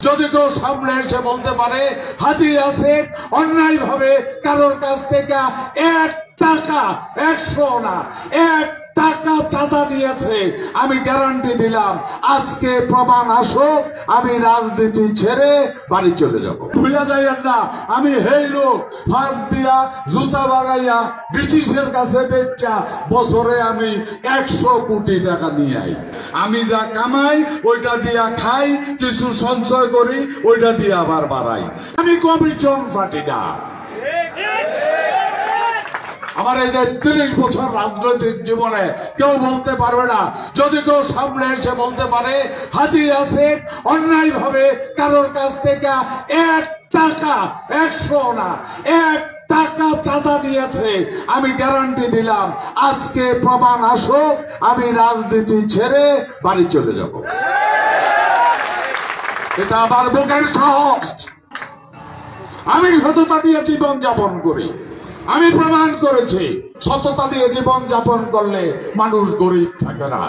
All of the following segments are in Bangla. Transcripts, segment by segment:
যদি কেউ সামনে এসে বলতে পারে হাজী আসিফ অন্যায় ভাবে কারোর কাছ থেকে 1 টাকা 100 না 1 টাকা চাঁদা নিয়েছে, আমি গ্যারান্টি দিলাম আজকে প্রমাণ আসুক, আমি রাজনীতি ছেড়ে বাড়ি চলে যাব। ভুলে যাইয়েন না, আমি হেই লোক ফাঁক দিয়া জুতা বাগাইয়া ব্রিটিশের কাছে বেচা বছরে আমি 100 কোটি টাকা নিয়ে আই। আমি যা কামাই ওইটা দিয়া খাই, কিছু সঞ্চয় করি, ওইটা দিয়ে আবার বাড়াই। আমি কমিশন ফাটি না। আমার এই 30 বছর রাজনৈতিক জীবনে কেউ বলতে পারবে না, যদি কেউ সামনে এসে বলতে পারে হাজী আসিফ অন্যায় ভাবে কারোর কাছ থেকে 1 টাকা 100 না 1 টাকা চাঁদা নিয়েছে, আমি গ্যারান্টি দিলাম আজকে প্রমাণ আসুক, আমি রাজনীতি ছেড়ে বাড়ি চলে যাব। এটা আমার বুকের সাহস। আমি সততা দিয়ে জীবন যাপন করি, আমি প্রমাণ করেছি সততা দিয়ে জীবন যাপন করলে মানুষ গরিব থাকে না।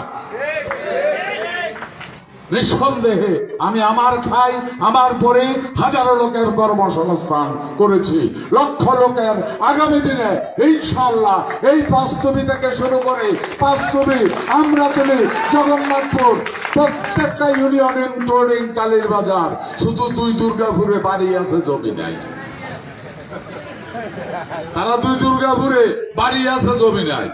নিঃসন্দেহে আমি আমার খাই, আমার পরে হাজারো লোকের কর্মসংস্থান করেছি, লক্ষ লোকের আগামী দিনে ইনশাআল্লাহ এই পাঁচতুবি থেকে শুরু করে পাঁচতুবি, আমরাতলী, জগন্নাথপুর প্রত্যেকটা ইউনিয়ন ইনক্লুডিং কালীর বাজার, শুধু 2 দুর্গাপুরে বাড়ি আছে, জমি নাই। তারা 2 দুর্গাপুরে বাড়ি আছে, জমি নাই।